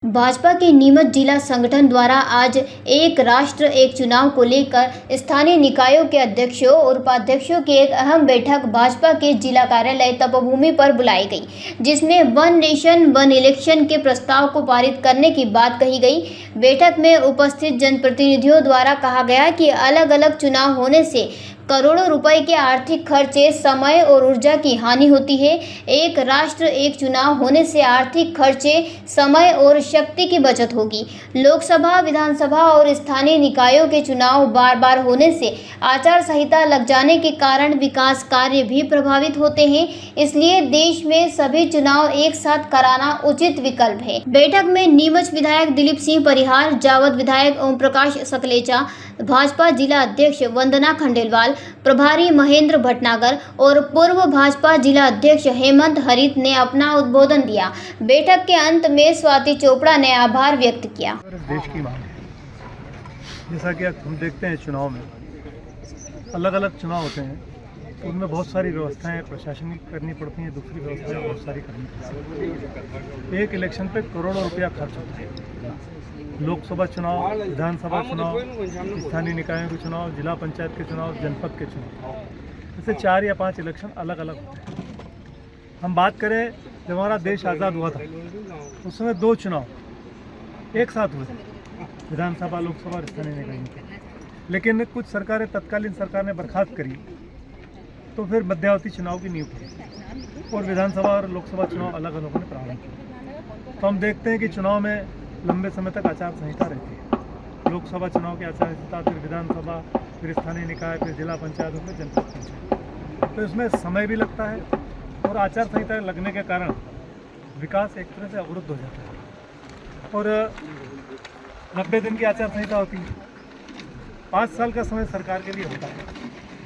भाजपा के नीमच जिला संगठन द्वारा आज एक राष्ट्र एक चुनाव को लेकर स्थानीय निकायों के अध्यक्षों और उपाध्यक्षों की एक अहम बैठक भाजपा के जिला कार्यालय तपोभूमि पर बुलाई गई, जिसमें वन नेशन वन इलेक्शन के प्रस्ताव को पारित करने की बात कही गई। बैठक में उपस्थित जनप्रतिनिधियों द्वारा कहा गया कि अलग अलग चुनाव होने से करोड़ों रुपए के आर्थिक खर्चे, समय और ऊर्जा की हानि होती है। एक राष्ट्र एक चुनाव होने से आर्थिक खर्चे, समय और शक्ति की बचत होगी। लोकसभा, विधानसभा और स्थानीय निकायों के चुनाव बार बार होने से आचार संहिता लग जाने के कारण विकास कार्य भी प्रभावित होते हैं। इसलिए देश में सभी चुनाव एक साथ कराना उचित विकल्प है। बैठक में नीमच विधायक दिलीप सिंह परिहार, जावद विधायक ओम प्रकाश सकलेचा, भाजपा जिला अध्यक्ष वंदना खंडेलवाल, प्रभारी महेंद्र भटनागर और पूर्व भाजपा जिला अध्यक्ष हेमंत हरित ने अपना उद्बोधन दिया। बैठक के अंत में स्वाति चोपड़ा ने आभार व्यक्त किया। देश की मांग है, जैसा कि हम देखते हैं चुनाव में अलग अलग चुनाव होते हैं, तो उनमें बहुत सारी व्यवस्थाएं प्रशासनिक करनी पड़ती हैं, दूसरी व्यवस्थाएं बहुत सारी करनी पड़ती हैं। एक इलेक्शन पे करोड़ों रुपया खर्च होता है। लोकसभा चुनाव, विधानसभा चुनाव, स्थानीय निकायों के चुनाव, जिला पंचायत के चुनाव, जनपद के चुनाव, जैसे 4 या 5 इलेक्शन अलग अलग होते हैं। हम बात करें, जब हमारा देश आज़ाद हुआ था उस समय 2 चुनाव एक साथ हुए, विधानसभा, लोकसभा और स्थानीय निकायों के। लेकिन कुछ सरकारें, तत्कालीन सरकार ने बर्खास्त करी, तो फिर मध्यावधि चुनाव की नींव पड़ी और विधानसभा और लोकसभा चुनाव अलग अलग होने प्रारंभ किए। तो हम देखते हैं कि चुनाव में लंबे समय तक आचार संहिता रहती है। लोकसभा चुनाव की आचार संहिता, फिर विधानसभा, फिर स्थानीय निकाय, फिर जिला पंचायत और फिर जनपद पंचायत। तो इसमें समय भी लगता है और आचार संहिता लगने के कारण विकास एक तरह से अवरुद्ध हो जाता है। और 90 दिन की आचार संहिता होती है, 5 साल का समय सरकार के लिए होता है।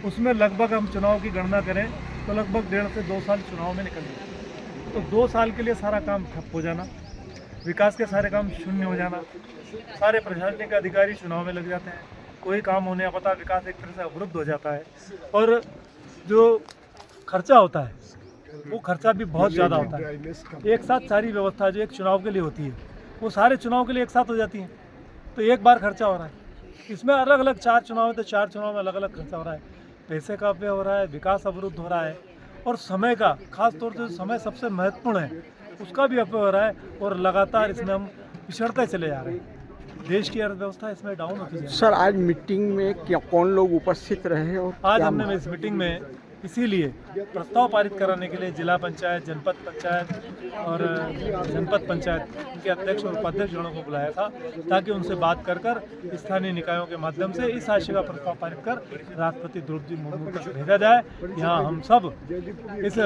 उसमें लगभग हम चुनाव की गणना करें तो लगभग 1.5 से 2 साल चुनाव में निकल जाते हैं। तो 2 साल के लिए सारा काम ठप हो जाना, विकास के सारे काम शून्य हो जाना, सारे प्रशासनिक अधिकारी चुनाव में लग जाते हैं, कोई काम होने का पता, विकास एक तरह से अवरुद्ध हो जाता है। और जो खर्चा होता है वो खर्चा भी बहुत ज़्यादा होता है। एक साथ सारी व्यवस्था जो एक चुनाव के लिए होती है वो सारे चुनाव के लिए एक साथ हो जाती है, तो एक बार खर्चा हो रहा है। इसमें अलग अलग 4 चुनाव है, तो 4 चुनाव में अलग अलग खर्चा हो रहा है, पैसे का व्यय हो रहा है, विकास अवरुद्ध हो रहा है और समय का, खास तौर से समय सबसे महत्वपूर्ण है, उसका भी अपव्यय हो रहा है। और लगातार इसमें हम पिछड़ते चले जा रहे हैं। देश की अर्थव्यवस्था इसमें डाउन होती जा रही है। सर, आज मीटिंग में क्या कौन लोग उपस्थित रहे और आज हमने इस मीटिंग में इसीलिए प्रस्ताव पारित कराने के लिए जिला पंचायत, जनपद पंचायत और जनपद पंचायत के अध्यक्ष और उपाध्यक्ष गणों को बुलाया था, ताकि उनसे बात कर स्थानीय निकायों के माध्यम से इस आशय का प्रस्ताव पारित कर राष्ट्रपति द्रौपदी मुर्मू तक भेजा जाए। यहाँ हम सब इस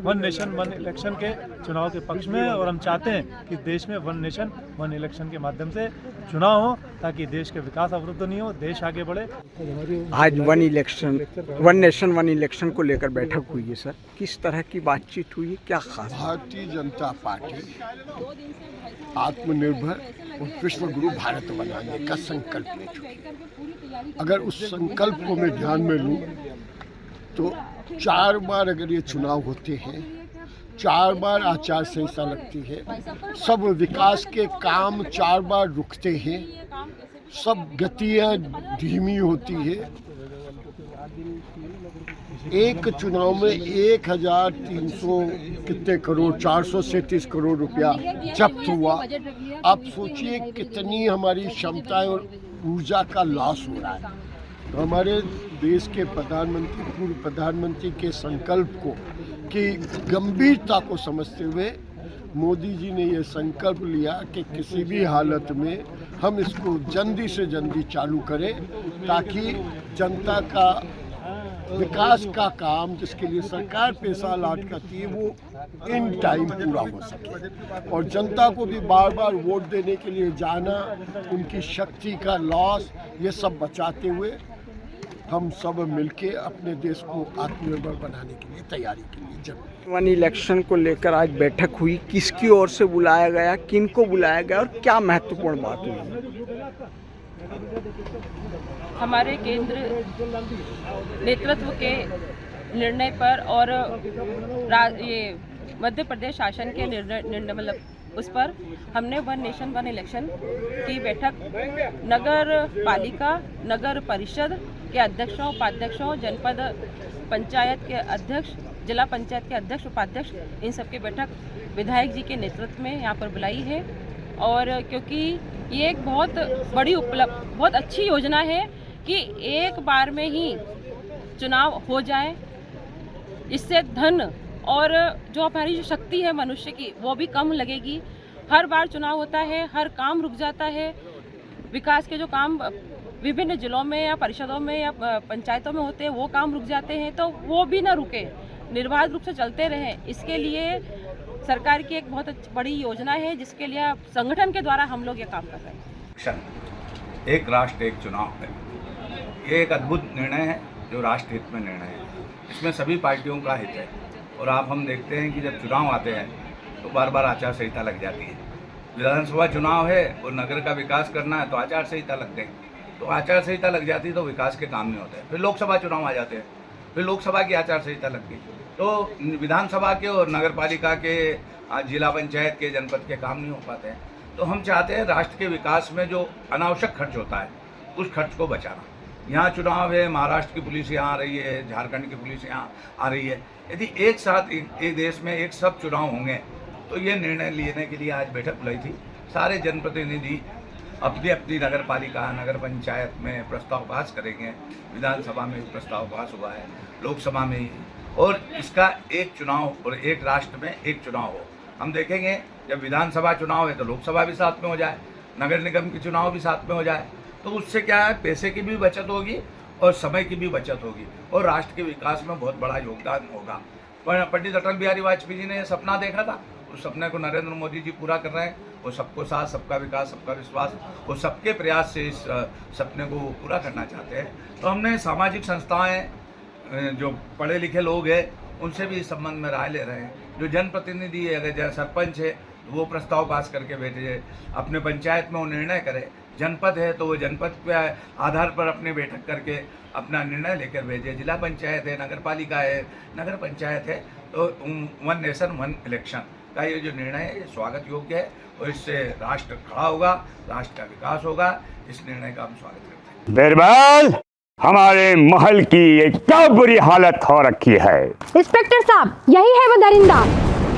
वन नेशन वन इलेक्शन के चुनाव के पक्ष में, और हम चाहते हैं कि देश में वन नेशन वन इलेक्शन के माध्यम से चुनाव हो, ताकि देश के विकास अवरुद्ध नहीं हो, देश आगे बढ़े। आज वन नेशन वन इलेक्शन को लेकर बैठक हुई है सर, किस तरह की बातचीत हुई है, क्या खास? भारतीय जनता पार्टी आत्मनिर्भर और विश्व गुरु भारत बनाने का संकल्प ले चुकी है। अगर उस संकल्प को मैं ध्यान में लूँ तो 4 बार अगर ये चुनाव होते हैं, 4 बार आचार संहिता लगती है, सब विकास के काम 4 बार रुकते हैं, सब गतियाँ धीमी होती है। एक चुनाव में 1300 कितने करोड़, 437 करोड़ रुपया जब्त हुआ। आप सोचिए कितनी हमारी क्षमताएं और ऊर्जा का लॉस हो रहा है। तो हमारे देश के प्रधानमंत्री, पूर्व प्रधानमंत्री के संकल्प को की गंभीरता को समझते हुए मोदी जी ने ये संकल्प लिया कि किसी भी हालत में हम इसको जल्दी से जल्दी चालू करें, ताकि जनता का विकास का काम, जिसके लिए सरकार पैसा लाट करती है, वो इन टाइम पूरा हो सके। और जनता को भी बार बार वोट देने के लिए जाना, उनकी शक्ति का लॉस, ये सब बचाते हुए हम सब मिलके अपने देश को आत्मनिर्भर बनाने के लिए तैयारी के लिए जब वन इलेक्शन को लेकर आज बैठक हुई, किसकी ओर से बुलाया गया, किन को बुलाया गया और क्या महत्वपूर्ण बात हुई? हमारे केंद्र नेतृत्व के निर्णय पर और ये मध्य प्रदेश शासन के निर्णय मतलब उस पर हमने वन नेशन वन इलेक्शन की बैठक नगर पालिका, नगर परिषद के अध्यक्षों, उपाध्यक्षों, जनपद पंचायत के अध्यक्ष, जिला पंचायत के अध्यक्ष, उपाध्यक्ष, इन सब की बैठक विधायक जी के नेतृत्व में यहाँ पर बुलाई है। और क्योंकि ये एक बहुत बड़ी बहुत अच्छी योजना है कि एक बार में ही चुनाव हो जाए, इससे धन और जो हमारी जो शक्ति है मनुष्य की वो भी कम लगेगी। हर बार चुनाव होता है, हर काम रुक जाता है, विकास के जो काम विभिन्न जिलों में या परिषदों में या पंचायतों में होते हैं वो काम रुक जाते हैं, तो वो भी ना रुके, निर्बाध रूप से चलते रहें। इसके लिए सरकार की एक बहुत बड़ी योजना है जिसके लिए संगठन के द्वारा हम लोग ये काम कर रहे हैं। एक राष्ट्र एक चुनाव है, ये एक अद्भुत निर्णय है जो राष्ट्र हित में निर्णय है। इसमें सभी पार्टियों का हित है। और आप हम देखते हैं कि जब चुनाव आते हैं तो बार बार आचार संहिता लग जाती है। विधानसभा चुनाव है और नगर का विकास करना है तो आचार संहिता लग गई, तो आचार संहिता लग जाती है तो विकास के काम नहीं होते। फिर लोकसभा चुनाव आ जाते हैं, फिर लोकसभा की आचार संहिता लग गई, तो विधानसभा के और नगर पालिका के, जिला पंचायत के, जनपद के काम नहीं हो पाते हैं। तो हम चाहते हैं राष्ट्र के विकास में जो अनावश्यक खर्च होता है उस खर्च को बचाना। यहाँ चुनाव है, महाराष्ट्र की पुलिस यहाँ आ रही है, झारखंड की पुलिस यहाँ आ रही है। यदि एक साथ एक देश में एक सब चुनाव होंगे तो ये निर्णय लेने के लिए आज बैठक बुलाई थी। सारे जनप्रतिनिधि अपनी अपनी नगर पालिका, नगर पंचायत में प्रस्ताव पास करेंगे। विधानसभा में प्रस्ताव पास हुआ है, लोकसभा में ही, और इसका एक चुनाव और एक राष्ट्र में एक चुनाव हो। हम देखेंगे जब विधानसभा चुनाव है तो लोकसभा भी साथ में हो जाए, नगर निगम के चुनाव भी साथ में हो जाए, तो उससे क्या है, पैसे की भी बचत होगी और समय की भी बचत होगी और राष्ट्र के विकास में बहुत बड़ा योगदान होगा। पंडित अटल बिहारी वाजपेयी जी ने सपना देखा था, उस सपने को नरेंद्र मोदी जी पूरा कर रहे हैं। वो सबको साथ, सबका विकास, सबका विश्वास, वो सबके प्रयास से इस सपने को पूरा करना चाहते हैं। तो हमने सामाजिक संस्थाएं, जो पढ़े लिखे लोग हैं, उनसे भी इस संबंध में राय ले रहे हैं। जो जनप्रतिनिधि है, अगर सरपंच है तो वो प्रस्ताव पास करके भेजे, अपने पंचायत में वो निर्णय करे। जनपद है तो वो जनपद के आधार पर अपनी बैठक करके अपना निर्णय लेकर भेजे। जिला पंचायत है, नगर पालिका है, नगर पंचायत है, तो वन नेशन वन इलेक्शन का ये जो निर्णय है ये स्वागत योग्य है और इससे राष्ट्र खड़ा होगा, राष्ट्र का विकास होगा। इस निर्णय का हम स्वागत करते हैं। बिरबल, हमारे महल की ये क्या बुरी हालत हो रखी है। इंस्पेक्टर साहब, यही है वो दरिंदा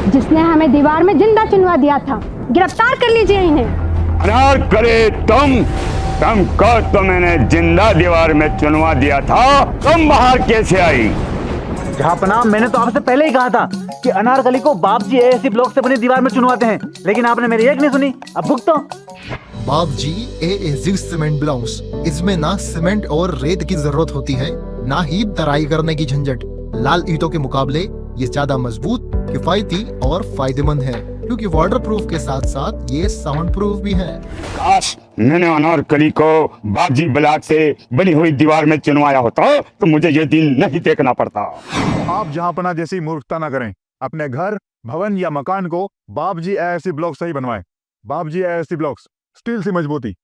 जिसने हमें दीवार में जिंदा चुनवा दिया था। गिरफ्तार कर लीजिए इन्हें। अनार करे तुमको तो मैंने जिंदा दीवार में चुनवा दिया था, तुम बाहर कैसे आई? जहापनाह, मैंने तो आपसे पहले ही कहा था कि अनारकली को बाप जी एएससी ब्लॉक से बनी दीवार में चुनवाते हैं, लेकिन आपने मेरी एक नहीं सुनी। अब भुगतो। बाप जी एएससी सीमेंट ब्लॉक्स, इसमें ना सीमेंट और रेत की जरूरत होती है, ना ही तराई करने की झंझट। लाल ईंटों के मुकाबले ये ज्यादा मजबूत, किफायती और फायदेमंद है, क्योंकि वाटर प्रूफ के साथ साथ ये साउंड प्रूफ भी है। काश मैंने अनारकली को बाजी ब्लॉक से बनी हुई दीवार में चुनवाया होता तो मुझे ये दिन नहीं देखना पड़ता। आप जहांपना जैसी मूर्खता न करें। अपने घर, भवन या मकान को बाप जी एएससी ब्लॉक से ही बनवाएं। बाप जी एएससी ब्लॉक्स, स्टील से मजबूती।